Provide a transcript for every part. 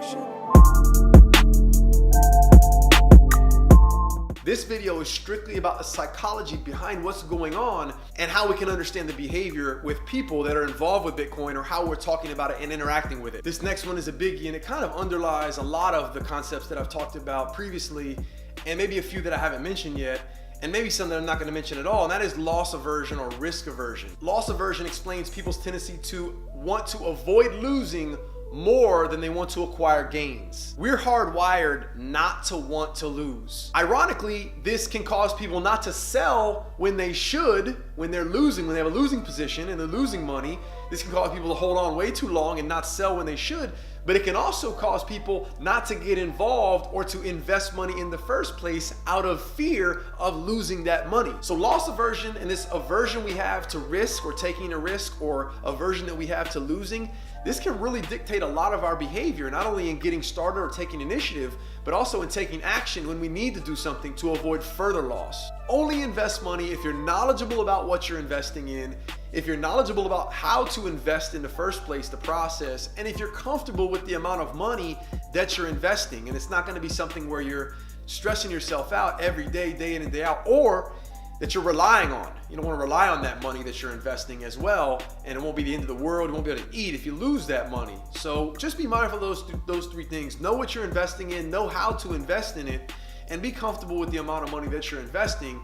action. This video is strictly about the psychology behind what's going on and how we can understand the behavior with people that are involved with Bitcoin, or how we're talking about it and interacting with it. This next one is a biggie, and it kind of underlies a lot of the concepts that I've talked about previously, and maybe a few that I haven't mentioned yet, and maybe some that I'm not going to mention at all, and that is loss aversion or risk aversion. Loss aversion explains people's tendency to want to avoid losing more than they want to acquire gains. We're hardwired not to want to lose. Ironically, this can cause people not to sell when they should, when they're losing, when they have a losing position and they're losing money. This can cause people to hold on way too long and not sell when they should, but it can also cause people not to get involved or to invest money in the first place out of fear of losing that money. So loss aversion, and this aversion we have to risk or taking a risk, or aversion that we have to losing, this can really dictate a lot of our behavior, not only in getting started or taking initiative, but also in taking action when we need to do something to avoid further loss. Only invest money if you're knowledgeable about what you're investing in, if you're knowledgeable about how to invest in the first place, the process, and if you're comfortable with the amount of money that you're investing. And it's not going to be something where you're stressing yourself out every day, day in and day out, or that you're relying on. You don't want to rely on that money that you're investing as well, and it won't be the end of the world. You won't be able to eat if you lose that money. So just be mindful of those three things. Know what you're investing in, know how to invest in it, and be comfortable with the amount of money that you're investing.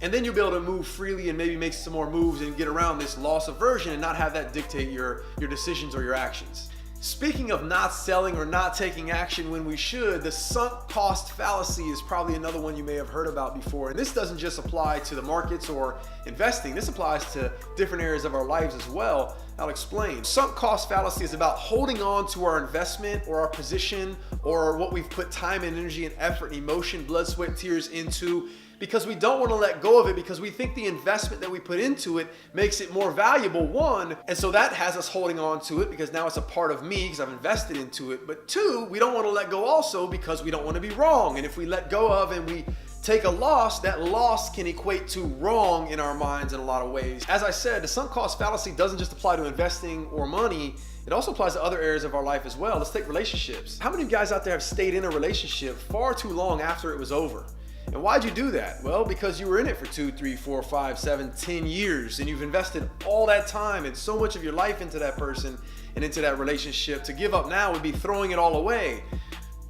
And then you'll be able to move freely and maybe make some more moves and get around this loss aversion and not have that dictate your decisions or your actions. Speaking of not selling or not taking action when we should, the sunk cost fallacy is probably another one you may have heard about before. And this doesn't just apply to the markets or investing. This applies to different areas of our lives as well. I'll explain. Sunk cost fallacy is about holding on to our investment or our position or what we've put time and energy and effort and emotion, blood, sweat, tears into, because we don't want to let go of it, because we think the investment that we put into it makes it more valuable, one, and so that has us holding on to it because now it's a part of me because I've invested into it. But two, we don't want to let go also because we don't want to be wrong. And if we let go of and we take a loss, that loss can equate to wrong in our minds in a lot of ways. As I said, the sunk cost fallacy doesn't just apply to investing or money. It also applies to other areas of our life as well. Let's take relationships. How many of you guys out there have stayed in a relationship far too long after it was over? And why'd you do that? Well, because you were in it for 2, 3, 4, 5, 7, 10 years, and you've invested all that time and so much of your life into that person and into that relationship. To give up now would be throwing it all away,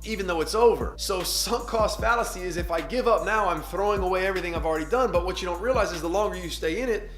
even though it's over. So sunk cost fallacy is, if I give up now, I'm throwing away everything I've already done. But what you don't realize is the longer you stay in it,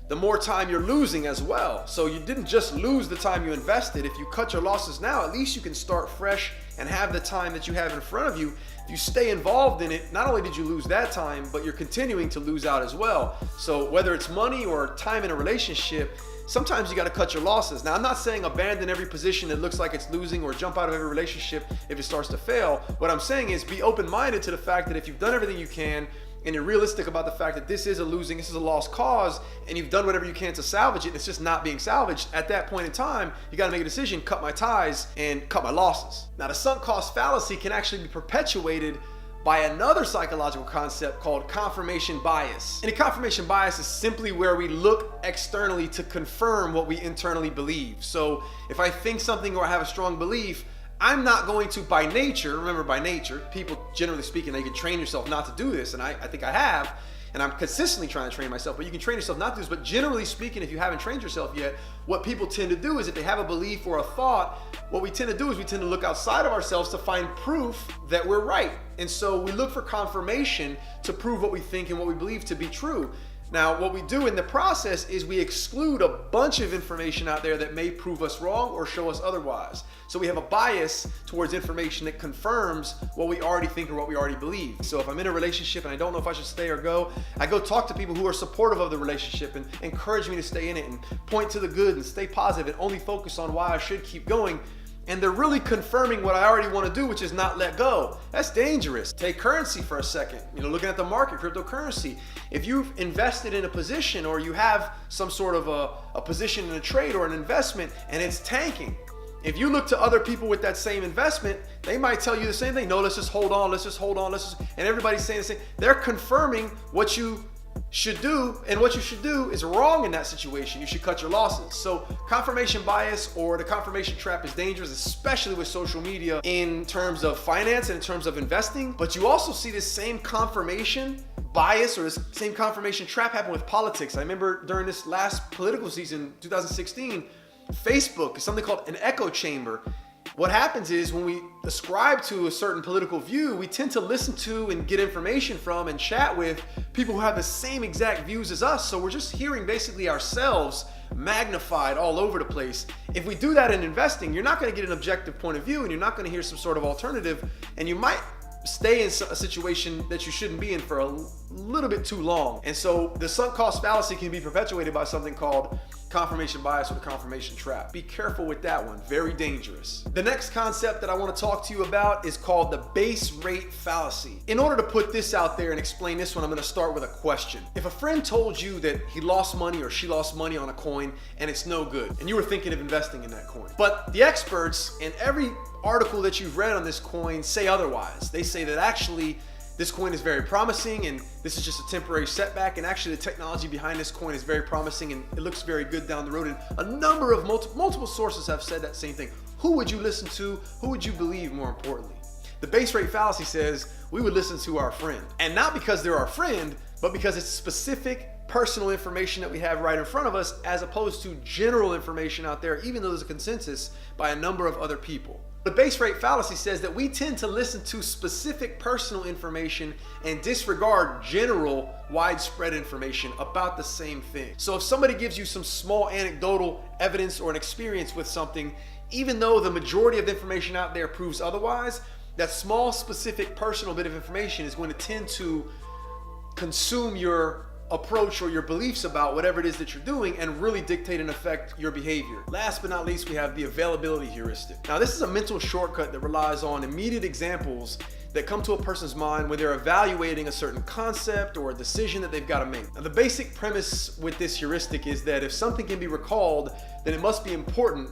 the more time you're losing as well. So you didn't just lose the time you invested. If you cut your losses now, at least you can start fresh and have the time that you have in front of you. If you stay involved in it, not only did you lose that time, but you're continuing to lose out as well. So whether it's money or time in a relationship, sometimes you got to cut your losses. Now, I'm not saying abandon every position that looks like it's losing or jump out of every relationship if it starts to fail. What I'm saying is be open-minded to the fact that if you've done everything you can, and you're realistic about the fact that this is a lost cause, and you've done whatever you can to salvage it, and it's just not being salvaged, at that point in time, you got to make a decision, cut my ties and cut my losses. Now, the sunk cost fallacy can actually be perpetuated by another psychological concept called confirmation bias. And a confirmation bias is simply where we look externally to confirm what we internally believe. So if I think something or I have a strong belief, I'm not going to, by nature, remember by nature, people generally speaking, they can train yourself not to do this, and I think I have, and I'm consistently trying to train myself, but you can train yourself not to do this. But generally speaking, if you haven't trained yourself yet, what people tend to do is, if they have a belief or a thought, what we tend to do is we tend to look outside of ourselves to find proof that we're right. And so we look for confirmation to prove what we think and what we believe to be true. Now, what we do in the process is we exclude a bunch of information out there that may prove us wrong or show us otherwise. So we have a bias towards information that confirms what we already think or what we already believe. So if I'm in a relationship and I don't know if I should stay or go, I go talk to people who are supportive of the relationship and encourage me to stay in it and point to the good and stay positive and only focus on why I should keep going. And they're really confirming what I already want to do, which is not let go. That's dangerous. Take currency for a second. Looking at the market, cryptocurrency. If you've invested in a position or you have some sort of a position in a trade or an investment and it's tanking, if you look to other people with that same investment, they might tell you the same thing. No, let's just hold on, and everybody's saying the same. They're confirming what you should do, and what you should do is wrong in that situation. You should cut your losses. So confirmation bias or the confirmation trap is dangerous, especially with social media in terms of finance and in terms of investing. But you also see this same confirmation bias or this same confirmation trap happen with politics. I remember during this last political season, 2016, Facebook is something called an echo chamber. What happens is when we ascribe to a certain political view, we tend to listen to and get information from and chat with people who have the same exact views as us. So we're just hearing basically ourselves magnified all over the place. If we do that in investing, you're not going to get an objective point of view and you're not going to hear some sort of alternative, and you might stay in a situation that you shouldn't be in for a little bit too long. And so the sunk cost fallacy can be perpetuated by something called confirmation bias or the confirmation trap. Be careful with that one, very dangerous. The next concept that I want to talk to you about is called the base rate fallacy. In order to put this out there and explain this one, I'm going to start with a question. If a friend told you that he lost money or she lost money on a coin and it's no good, and you were thinking of investing in that coin, but the experts in every article that you've read on this coin say otherwise. They say that actually this coin is very promising and this is just a temporary setback, and actually the technology behind this coin is very promising and it looks very good down the road. And a number of multiple sources have said that same thing. Who would you listen to? Who would you believe more importantly? The base rate fallacy says we would listen to our friend, and not because they're our friend, but because it's specific personal information that we have right in front of us, as opposed to general information out there, even though there's a consensus by a number of other people. The base rate fallacy says that we tend to listen to specific personal information and disregard general, widespread information about the same thing. So if somebody gives you some small anecdotal evidence or an experience with something, even though the majority of the information out there proves otherwise, that small, specific, personal bit of information is going to tend to consume your approach or your beliefs about whatever it is that you're doing and really dictate and affect your behavior. Last but not least, we have the availability heuristic. Now, this is a mental shortcut that relies on immediate examples that come to a person's mind when they're evaluating a certain concept or a decision that they've got to make. Now, the basic premise with this heuristic is that if something can be recalled, then it must be important,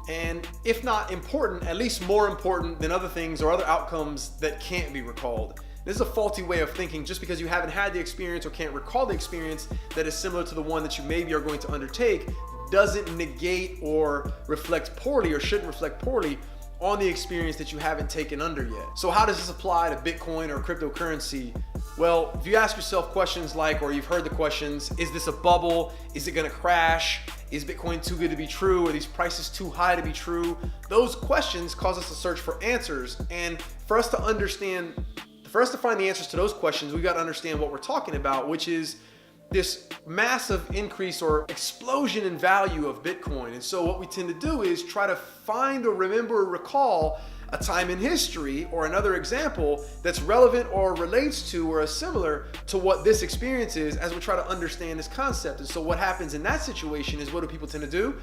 and if not important, at least more important than other things or other outcomes that can't be recalled. This is a faulty way of thinking. Just because you haven't had the experience or can't recall the experience that is similar to the one that you maybe are going to undertake doesn't negate or reflect poorly, or shouldn't reflect poorly, on the experience that you haven't taken under yet. So how does this apply to Bitcoin or cryptocurrency? Well, if you ask yourself questions like, or you've heard the questions, is this a bubble? Is it gonna crash? Is Bitcoin too good to be true? Are these prices too high to be true? Those questions cause us to search for answers. And for us to find the answers to those questions, we've got to understand what we're talking about, which is this massive increase or explosion in value of Bitcoin. And so what we tend to do is try to find or remember or recall a time in history or another example that's relevant or relates to or is similar to what this experience is, as we try to understand this concept. And so what happens in that situation is, what do people tend to do?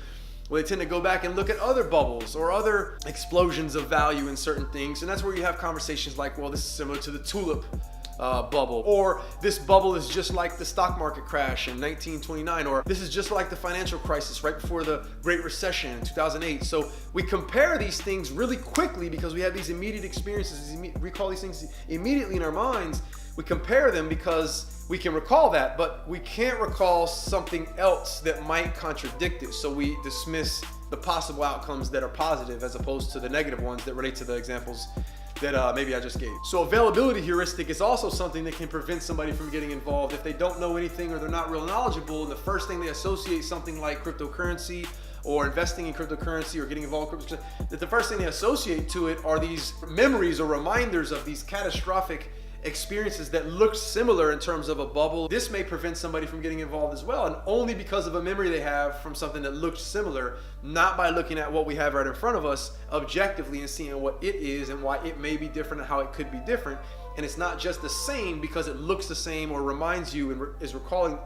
Well, they tend to go back and look at other bubbles or other explosions of value in certain things. And that's where you have conversations like, well, this is similar to the tulip bubble, or this bubble is just like the stock market crash in 1929, or this is just like the financial crisis right before the Great Recession in 2008. So we compare these things really quickly because we have these immediate experiences, recall these things immediately in our minds. We compare them because we can recall that, but we can't recall something else that might contradict it. So we dismiss the possible outcomes that are positive as opposed to the negative ones that relate to the examples that maybe I just gave. So availability heuristic is also something that can prevent somebody from getting involved if they don't know anything or they're not real knowledgeable, and the first thing they associate something like cryptocurrency or investing in cryptocurrency or getting involved in cryptocurrency, that the first thing they associate to it are these memories or reminders of these catastrophic experiences that look similar in terms of a bubble. This may prevent somebody from getting involved as well, and only because of a memory they have from something that looks similar, not by looking at what we have right in front of us objectively and seeing what it is and why it may be different and how it could be different. And it's not just the same because it looks the same or reminds you and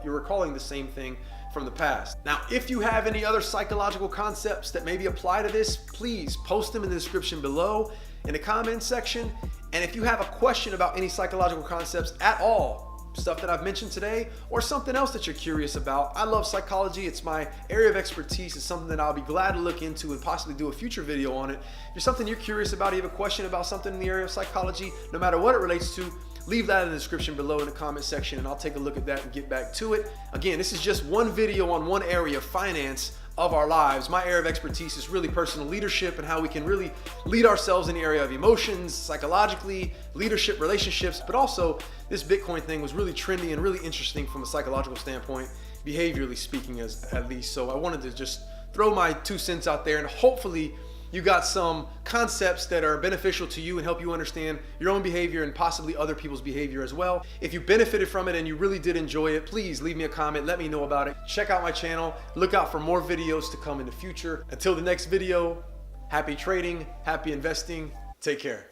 you're recalling the same thing from the past. Now, if you have any other psychological concepts that maybe apply to this, please post them in the description below in the comment section. And if you have a question about any psychological concepts at all, stuff that I've mentioned today, or something else that you're curious about, I love psychology. It's my area of expertise. It's something that I'll be glad to look into and possibly do a future video on it. If there's something you're curious about, you have a question about something in the area of psychology, no matter what it relates to, leave that in the description below in the comment section, and I'll take a look at that and get back to it. Again, this is just one video on one area of finance of our lives. My area of expertise is really personal leadership and how we can really lead ourselves in the area of emotions, psychologically, leadership, relationships, but also this Bitcoin thing was really trendy and really interesting from a psychological standpoint, behaviorally speaking at least. So I wanted to just throw my 2 cents out there, and hopefully you got some concepts that are beneficial to you and help you understand your own behavior and possibly other people's behavior as well. If you benefited from it and you really did enjoy it, please leave me a comment, let me know about it. Check out my channel, look out for more videos to come in the future. Until the next video, happy trading, happy investing, take care.